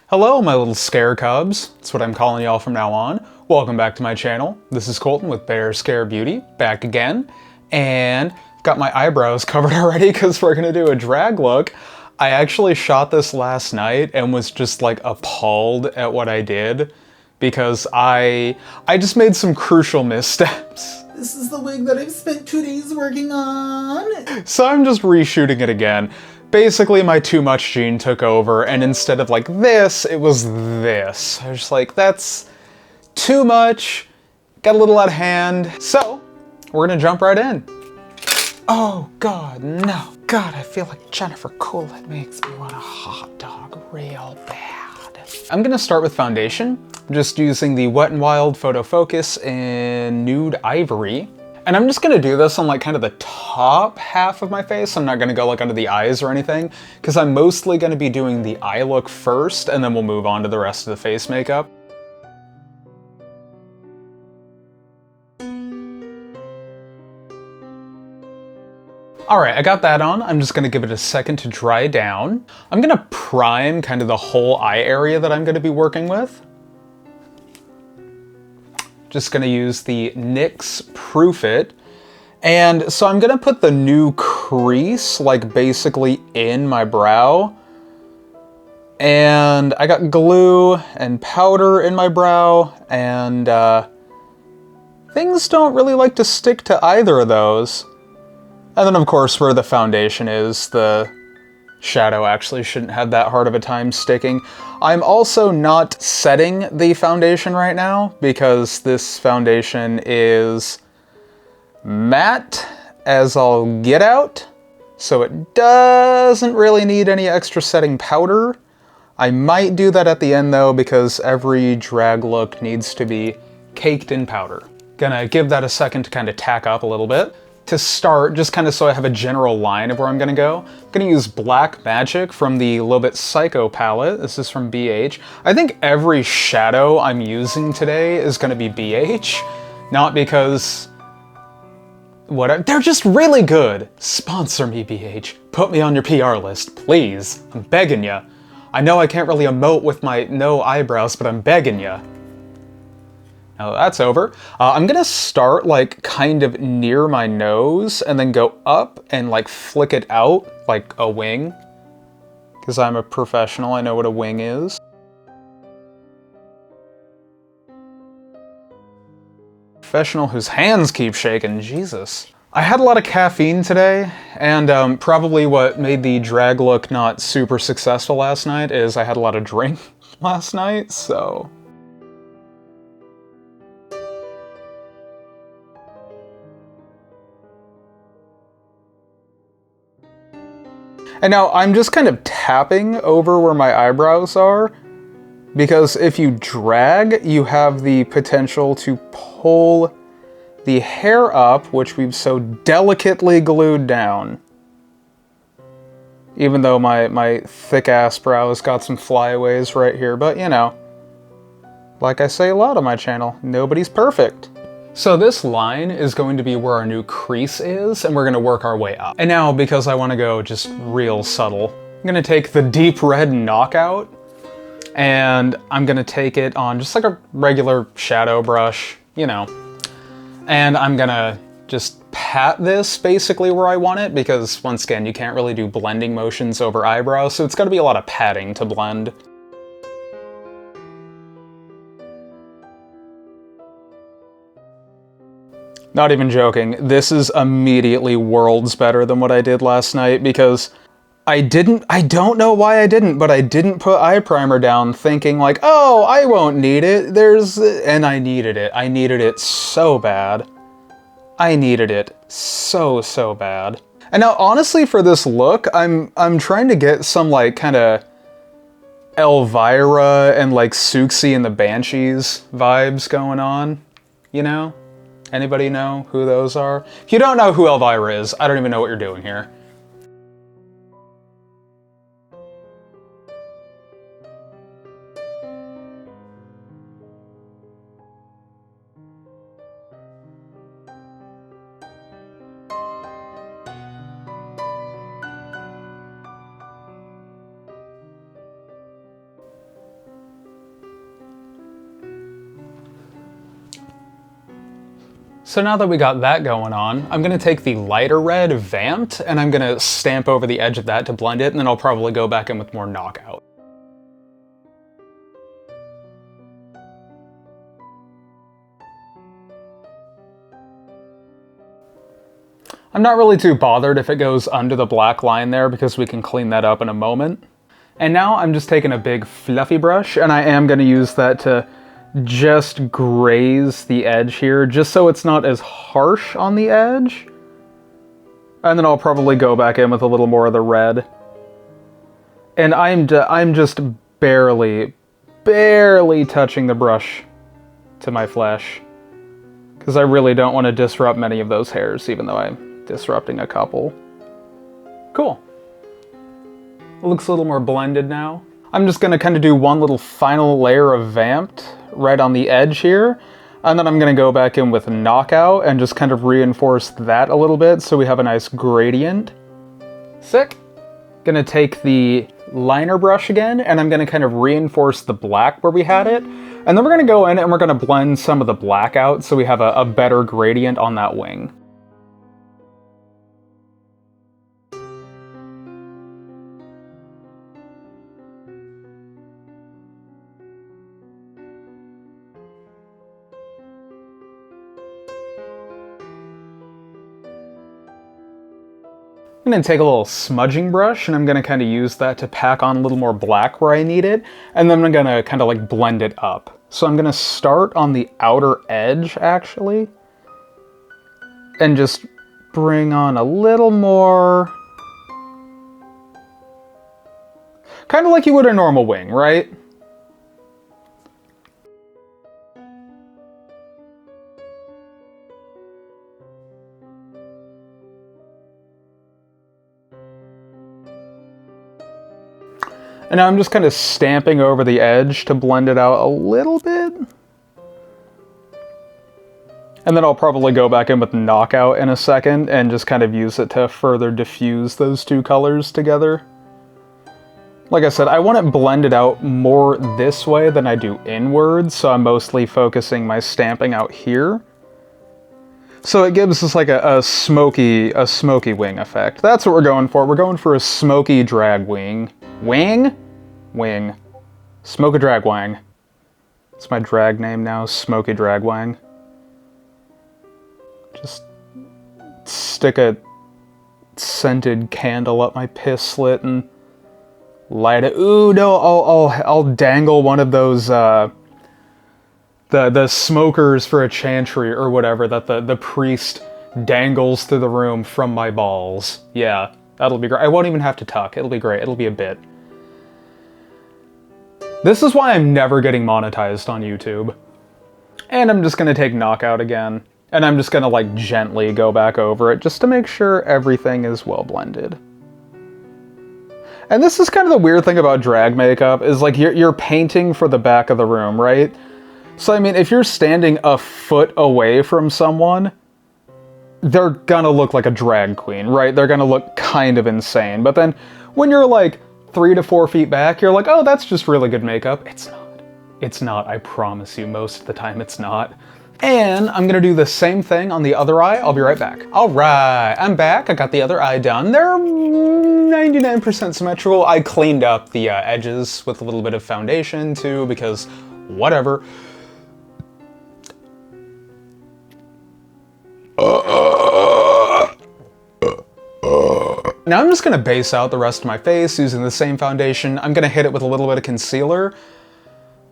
Hello, my little ScareCubs. That's what I'm calling y'all from now on. Welcome back to my channel. This is Colton with Bear Scare Beauty, back again. And got my eyebrows covered already because we're gonna do a drag look. I actually shot this last night and was just like appalled at what I did because I just made some crucial missteps. This is the wig that I've spent 2 days working on. So I'm just reshooting it again. Basically, my too much gene took over, and instead of like this, it was this. I was just like, that's too much, got a little out of hand. So, we're gonna jump right in. Oh God, no. God, I feel like Jennifer Coolidge makes me want a hot dog real bad. I'm gonna start with foundation, just using the Wet n Wild Photo Focus in Nude Ivory. And I'm just gonna do this on like kind of the top half of my face. I'm not gonna go like under the eyes or anything, because I'm mostly gonna be doing the eye look first, and then we'll move on to the rest of the face makeup. Alright, I got that on. I'm just gonna give it a second to dry down. I'm gonna prime kind of the whole eye area that I'm gonna be working with. Just gonna use the NYX Proof It. And so I'm gonna put the new crease like basically in my brow. And I got glue and powder in my brow, and things don't really like to stick to either of those. And then of course where the foundation is, the shadow actually shouldn't have that hard of a time sticking. I'm also not setting the foundation right now because this foundation is matte as I'll get out, so it doesn't really need any extra setting powder. I might do that at the end though, because every drag look needs to be caked in powder. Gonna give that a second to kind of tack up a little bit. To start, just kind of so I have a general line of where I'm gonna go, I'm gonna use Black Magic from the Little Bit Psycho palette. This is from BH. I think every shadow I'm using today is gonna be BH, not because they're just really good. Sponsor me, BH. Put me on your PR list, please. I'm begging ya. I know I can't really emote with my no eyebrows, but I'm begging ya. Now that's over. I'm gonna start like kind of near my nose and then go up and like flick it out like a wing. Because I'm a professional, I know what a wing is. Professional whose hands keep shaking, Jesus. I had a lot of caffeine today, and probably what made the drag look not super successful last night is I had a lot of drink last night, so... And now I'm just kind of tapping over where my eyebrows are, because if you drag, you have the potential to pull the hair up, which we've so delicately glued down. Even though my thick-ass brows got some flyaways right here, but you know, like I say a lot on my channel, nobody's perfect. So this line is going to be where our new crease is, and we're gonna work our way up. And now, because I wanna go just real subtle, I'm gonna take the Deep Red Knockout, and I'm gonna take it on just like a regular shadow brush, you know. And I'm gonna just pat this basically where I want it, because once again, you can't really do blending motions over eyebrows, so it's gotta be a lot of patting to blend. Not even joking, this is immediately worlds better than what I did last night, because I don't know why I didn't, but I didn't put eye primer down thinking like, oh, I won't need it, and I needed it. I needed it so bad. I needed it so bad. And now honestly for this look, I'm trying to get some like kind of Elvira and like Suxi and the Banshees vibes going on, you know? Anybody know who those are? If you don't know who Elvira is, I don't even know what you're doing here. So now that we got that going on, I'm gonna take the lighter red Vamped and I'm gonna stamp over the edge of that to blend it, and then I'll probably go back in with more Knockout. I'm not really too bothered if it goes under the black line there because we can clean that up in a moment. And now I'm just taking a big fluffy brush and I am gonna use that to just graze the edge here, just so it's not as harsh on the edge. And then I'll probably go back in with a little more of the red. And I'm just barely touching the brush to my flesh, because I really don't want to disrupt many of those hairs, even though I'm disrupting a couple. Cool. It looks a little more blended now. I'm just gonna kind of do one little final layer of Vamped right on the edge here, and then I'm gonna go back in with Knockout and just kind of reinforce that a little bit so we have a nice gradient. Sick. Gonna take the liner brush again, and I'm gonna kind of reinforce the black where we had it, and then we're gonna go in and we're gonna blend some of the black out so we have a better gradient on that wing. I'm gonna take a little smudging brush and I'm gonna kind of use that to pack on a little more black where I need it, and then I'm gonna kind of like blend it up. So I'm gonna start on the outer edge actually, and just bring on a little more. Kind of like you would a normal wing, right? And now I'm just kind of stamping over the edge to blend it out a little bit. And then I'll probably go back in with Knockout in a second and just kind of use it to further diffuse those two colors together. Like I said, I want it blended out more this way than I do inwards, so I'm mostly focusing my stamping out here. So it gives us like a smoky wing effect. That's what we're going for. We're going for a smoky drag wing. Wing? Wing. Smoky Drag Wang. It's my drag name now, Smoky Drag Wang. Just stick a scented candle up my piss slit and light it. Ooh, no, I'll dangle one of those, the smokers for a chantry or whatever that the priest dangles through the room from my balls. Yeah, that'll be great. I won't even have to tuck. It'll be great. It'll be a bit. This is why I'm never getting monetized on YouTube. And I'm just gonna take Knockout again. And I'm just gonna like gently go back over it just to make sure everything is well blended. And this is kind of the weird thing about drag makeup, is like you're painting for the back of the room, right? So I mean, if you're standing a foot away from someone, they're gonna look like a drag queen, right? They're gonna look kind of insane. But then when you're like 3 to 4 feet back, you're like, oh, that's just really good makeup. It's not. It's not, I promise you, most of the time it's not. And I'm gonna do the same thing on the other eye. I'll be right back. All right, I'm back. I got the other eye done. They're 99% symmetrical. I cleaned up the edges with a little bit of foundation too, because whatever. Now I'm just gonna base out the rest of my face using the same foundation. I'm gonna hit it with a little bit of concealer.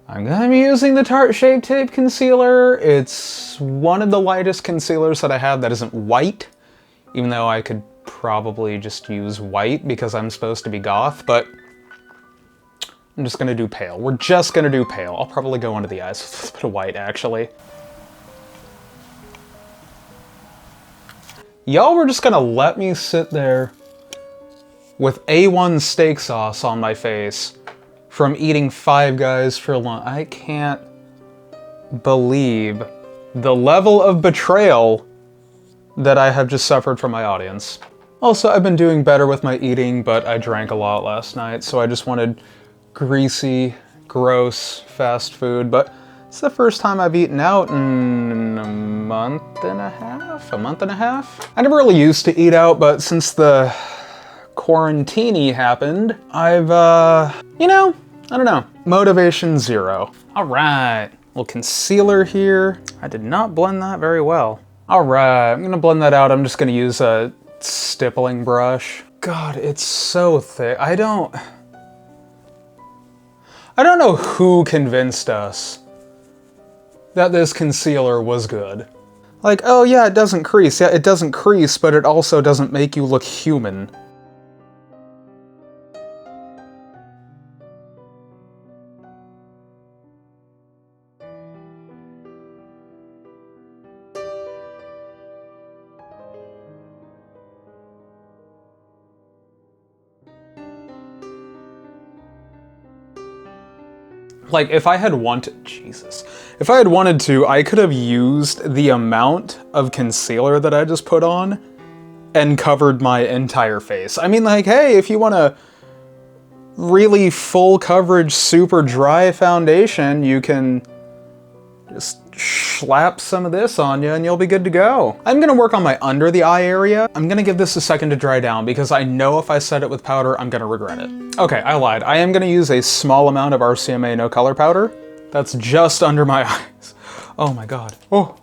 I'm gonna be using the Tarte Shape Tape Concealer. It's one of the lightest concealers that I have that isn't white, even though I could probably just use white because I'm supposed to be goth, but I'm just gonna do pale. We're just gonna do pale. I'll probably go under the eyes with a little bit of white, actually. Y'all were just gonna let me sit there with A1 steak sauce on my face from eating Five Guys for lunch. I can't believe the level of betrayal that I have just suffered from my audience. Also, I've been doing better with my eating, but I drank a lot last night, so I just wanted greasy, gross fast food, but it's the first time I've eaten out in month and a half. I never really used to eat out, but since the quarantine happened, I've, you know, I don't know, motivation zero. All right, little concealer here. I did not blend that very well. All right, I'm gonna blend that out. I'm just gonna use a stippling brush. God, it's so thick. I don't know who convinced us that this concealer was good. Like, oh yeah, it doesn't crease. Yeah, it doesn't crease, but it also doesn't make you look human. Like, if I had wanted to, I could have used the amount of concealer that I just put on and covered my entire face. I mean, like, hey, if you want a really full coverage, super dry foundation, you can just slap some of this on you and you'll be good to go. I'm gonna work on my under the eye area. I'm gonna give this a second to dry down because I know if I set it with powder, I'm gonna regret it. Okay, I lied. I am gonna use a small amount of RCMA no color powder. That's just under my eyes. Oh my God. Oh.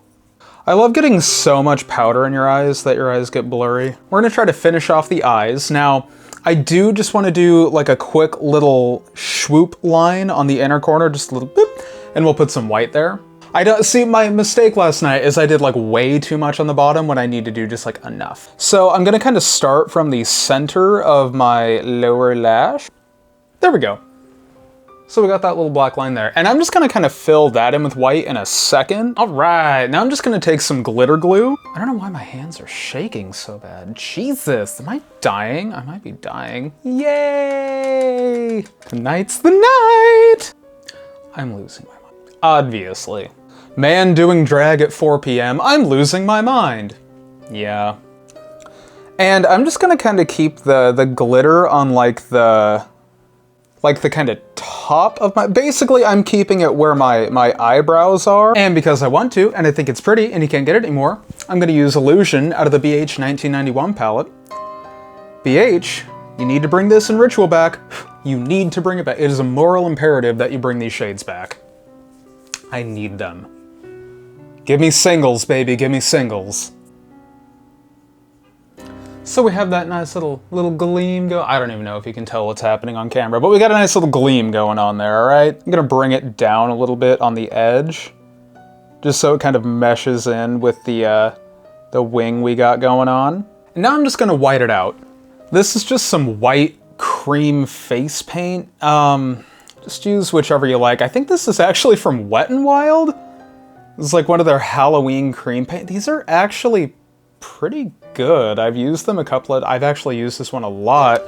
I love getting so much powder in your eyes that your eyes get blurry. We're gonna try to finish off the eyes. Now, I do just wanna do like a quick little swoop line on the inner corner, just a little boop, and we'll put some white there. I don't see, my mistake last night is I did like way too much on the bottom when I need to do just like enough. So I'm gonna kind of start from the center of my lower lash. There we go. So we got that little black line there. And I'm just gonna kind of fill that in with white in a second. All right, now I'm just gonna take some glitter glue. I don't know why my hands are shaking so bad. Jesus, am I dying? I might be dying. Yay! Tonight's the night! I'm losing my mind. Obviously. Man doing drag at 4 p.m. I'm losing my mind. Yeah. And I'm just gonna kind of keep the glitter on like the kind of top of my, basically I'm keeping it where my eyebrows are. And because I want to, and I think it's pretty and you can't get it anymore, I'm gonna use Illusion out of the BH 1991 palette. BH, you need to bring this in Ritual back. You need to bring it back. It is a moral imperative that you bring these shades back. I need them. Give me singles, baby, give me singles. So we have that nice little gleam go. I don't even know if you can tell what's happening on camera, but we got a nice little gleam going on there, all right? I'm gonna bring it down a little bit on the edge, just so it kind of meshes in with the wing we got going on. And now I'm just gonna white it out. This is just some white cream face paint. Just use whichever you like. I think this is actually from Wet n Wild. This is like one of their Halloween cream paint. These are actually pretty good. I've used them I've actually used this one a lot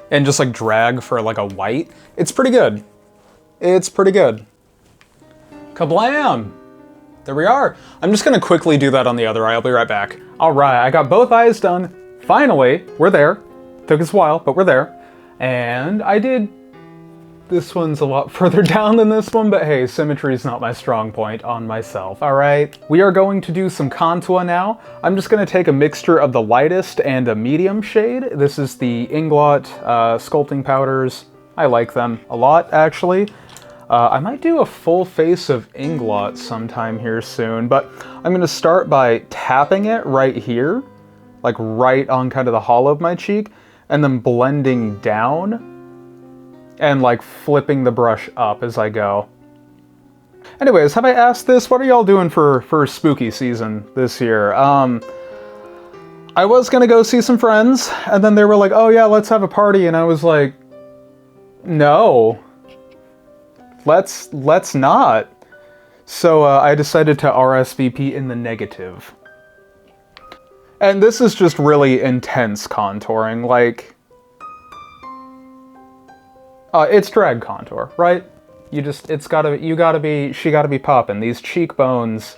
and just like drag for like a white. It's pretty good. It's pretty good. Kablam! There we are. I'm just gonna quickly do that on the other eye. I'll be right back. All right, I got both eyes done. Finally, we're there. Took us a while, but we're there. And I did, this one's a lot further down than this one, but hey, symmetry is not my strong point on myself, all right? We are going to do some contour now. I'm just gonna take a mixture of the lightest and a medium shade. This is the Inglot sculpting powders. I like them a lot, actually. I might do a full face of Inglot sometime here soon, but I'm gonna start by tapping it right here, like right on kind of the hollow of my cheek, and then blending down and like flipping the brush up as I go. Anyways, have I asked this? What are y'all doing for spooky season this year? I was gonna go see some friends, and then they were like, oh yeah, let's have a party, and I was like, no. Let's not. So I decided to RSVP in the negative. And this is just really intense contouring, like, it's drag contour, right? She gotta be popping. These cheekbones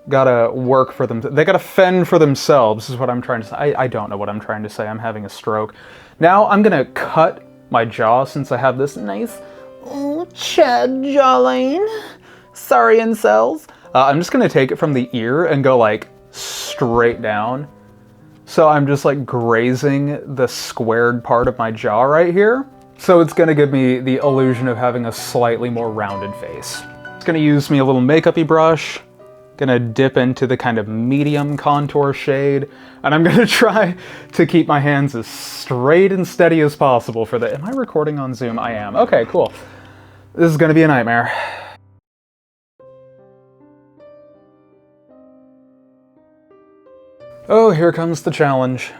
gotta work for them. They gotta fend for themselves, is what I'm trying to say. I don't know what I'm trying to say. I'm having a stroke. Now I'm gonna cut my jaw since I have this nice, oh, Chad jawline. Sorry, incels. I'm just gonna take it from the ear and go like straight down. So I'm just like grazing the squared part of my jaw right here. So it's gonna give me the illusion of having a slightly more rounded face. It's gonna use me a little makeup-y brush. Gonna dip into the kind of medium contour shade. And I'm gonna try to keep my hands as straight and steady as possible for the... Am I recording on Zoom? I am. Okay, cool. This is gonna be a nightmare. Oh, here comes the challenge.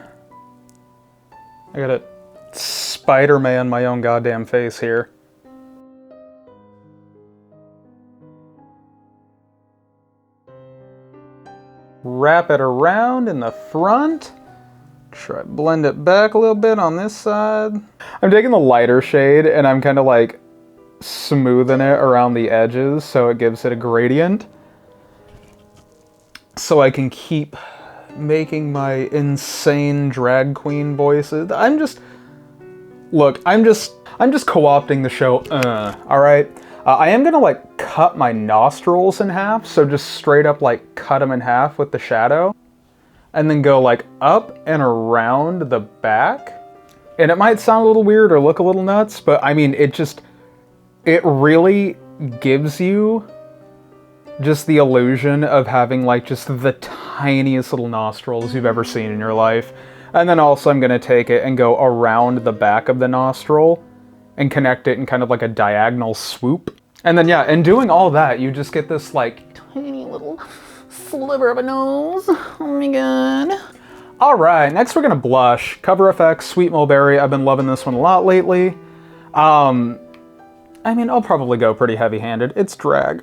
I gotta Spider-Man my own goddamn face here. Wrap it around in the front. Try blend it back a little bit on this side. I'm taking the lighter shade and I'm kind of like smoothing it around the edges so it gives it a gradient. So I can keep making my insane drag queen voices. I'm just co-opting the show, all right? I am gonna like cut my nostrils in half, so just straight up like cut them in half with the shadow, and then go like up and around the back. And it might sound a little weird or look a little nuts, but I mean, it really gives you just the illusion of having like just the tiniest little nostrils you've ever seen in your life. And then also I'm gonna take it and go around the back of the nostril and connect it in kind of like a diagonal swoop. And then yeah, in doing all that, you just get this like tiny little sliver of a nose. Oh my god. All right, next we're gonna blush. Cover FX, Sweet Mulberry. I've been loving this one a lot lately. I mean, I'll probably go pretty heavy-handed. It's drag.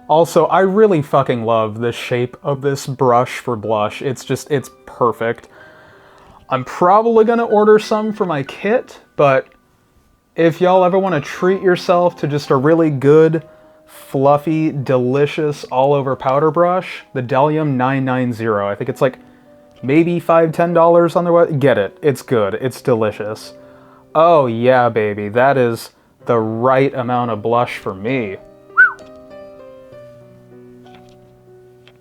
Also, I really fucking love the shape of this brush for blush. It's perfect. I'm probably gonna order some for my kit, but if y'all ever want to treat yourself to just a really good, fluffy, delicious all-over powder brush, the Delium 990. I think it's like maybe $5, $10 on their website. Get it. It's good. It's delicious. Oh yeah, baby. That is the right amount of blush for me.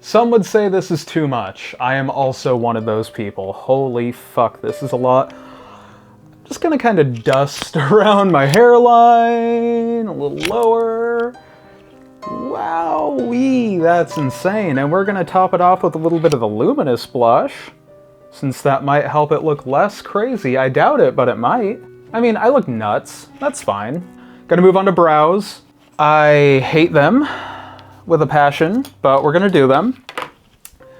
Some would say this is too much. I am also one of those people. Holy fuck, this is a lot. Just gonna kind of dust around my hairline, a little lower. Wowee, that's insane. And we're gonna top it off with a little bit of the luminous blush, since that might help it look less crazy. I doubt it, but it might. I mean, I look nuts. That's fine. Gonna move on to brows. I hate them with a passion, but we're gonna do them.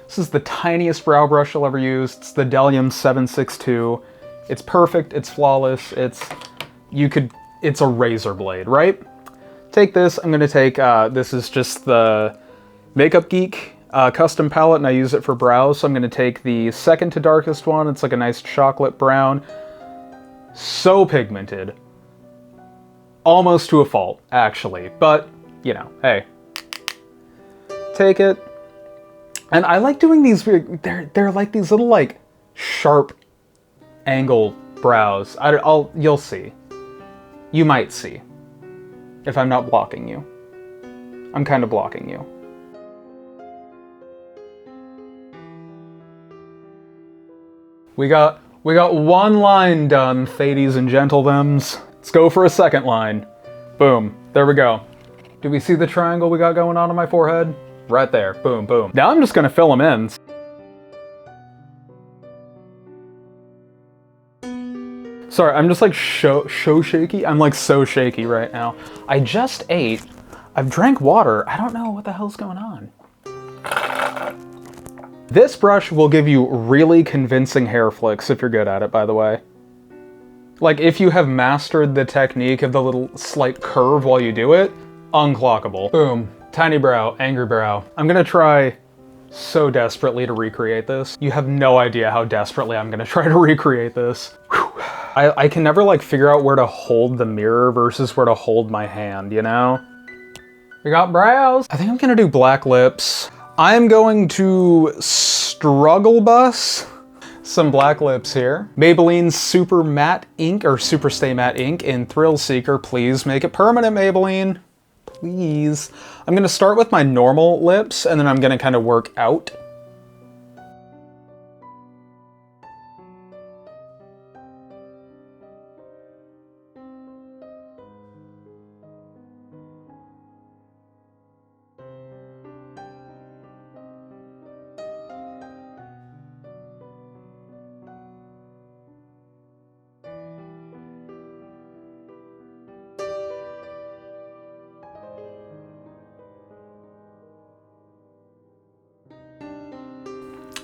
This is the tiniest brow brush I'll ever use. It's the Delium 762. It's perfect, it's flawless, it's a razor blade, right? Take this, I'm gonna take, this is just the Makeup Geek custom palette, and I use it for brows, so I'm gonna take the second to darkest one. It's like a nice chocolate brown. So pigmented. Almost to a fault, actually, but, you know, hey. Take it. And I like doing these weird, they're like these little like sharp angle brows. You'll see. You might see. If I'm not blocking you. I'm kind of blocking you. We got one line done, ladies and gentlethems. Let's go for a second line. Boom. There we go. Do we see the triangle we got going on my forehead? Right there. Boom, boom. Now I'm just gonna fill them in. Sorry, I'm just like so shaky. I'm like so shaky right now. I just ate. I've drank water. I don't know what the hell's going on. This brush will give you really convincing hair flicks if you're good at it, by the way. Like if you have mastered the technique of the little slight curve while you do it, unclockable. Boom. Tiny brow, angry brow. I'm gonna try so desperately to recreate this. You have no idea how desperately I'm gonna try to recreate this. Whew. I can never like figure out where to hold the mirror versus where to hold my hand, you know? We got brows. I think I'm gonna do black lips. I'm going to struggle bus some black lips here. Maybelline Super Matte Ink or Super Stay Matte Ink in Thrill Seeker. Please make it permanent, Maybelline. please. I'm gonna start with my normal lips, and then I'm gonna kind of work out.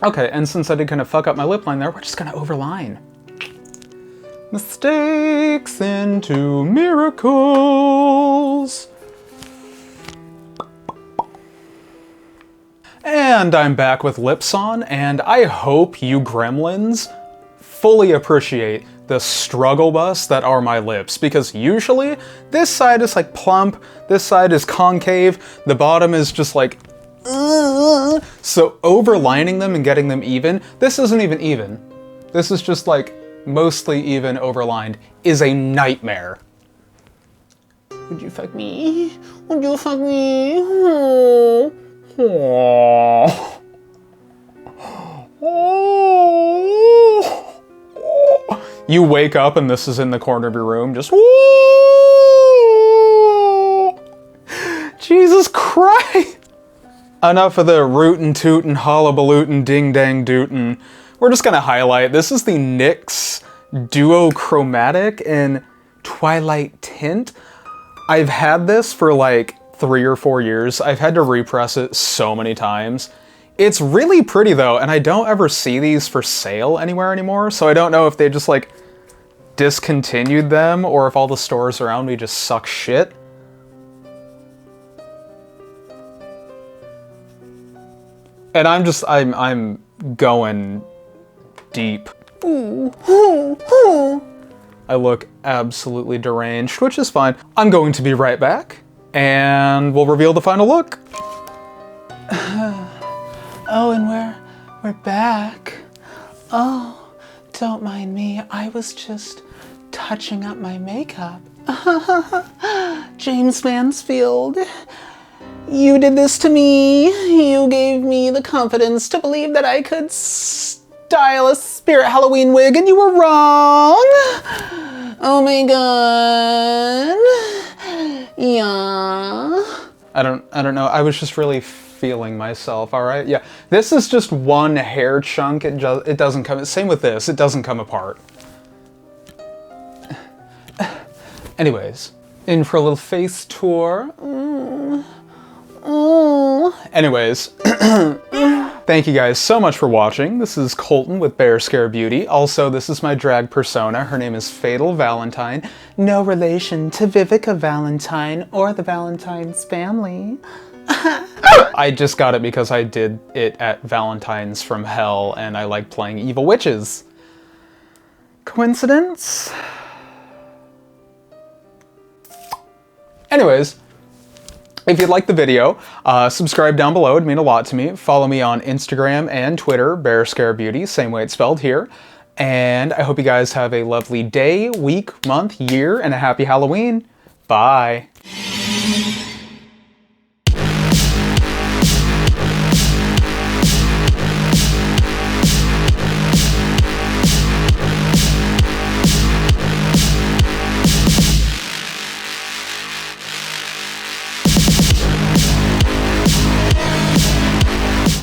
Okay, and since I did kind of fuck up my lip line there, we're just gonna overline. Mistakes into miracles. And I'm back with lips on, and I hope you gremlins fully appreciate the struggle bus that are my lips, because usually this side is like plump, this side is concave, the bottom is just like so overlining them and getting them even, this isn't even even. This is just like mostly even overlined, is a nightmare. Would you fuck me? Would you fuck me? Oh. Oh. You wake up and this is in the corner of your room, just Jesus Christ! Enough of the rootin' tootin' hullabalootin' ding dang dootin'. We're just gonna highlight. This is the NYX Duochromatic in Twilight Tint. I've had this for like 3 or 4 years. I've had to repress it so many times. It's really pretty though, and I don't ever see these for sale anywhere anymore, so I don't know if they just like discontinued them or if all the stores around me just suck shit. And I'm going deep. I look absolutely deranged, which is fine. I'm going to be right back, and we'll reveal the final look. Oh, and we're back. Oh, don't mind me. I was just touching up my makeup. James Mansfield. You did this to me. You gave me the confidence to believe that I could style a spirit Halloween wig, and you were wrong. Oh my god. Yeah. I don't know. I was just really feeling myself, all right? Yeah. This is just one hair chunk. It doesn't come. Same with this. It doesn't come apart. Anyways, in for a little face tour. Anyways, thank you guys so much for watching. This is Colton with Bear Scare Beauty. Also, this is my drag persona. Her name is Fatal Valentine. No relation to Vivica Valentine or the Valentine's family. I just got it because I did it at Valentine's from Hell and I like playing evil witches. Coincidence? Anyways, if you'd like the video, subscribe down below. It'd mean a lot to me. Follow me on Instagram and Twitter, Bear Scare Beauty, same way it's spelled here. And I hope you guys have a lovely day, week, month, year, and a happy Halloween. Bye.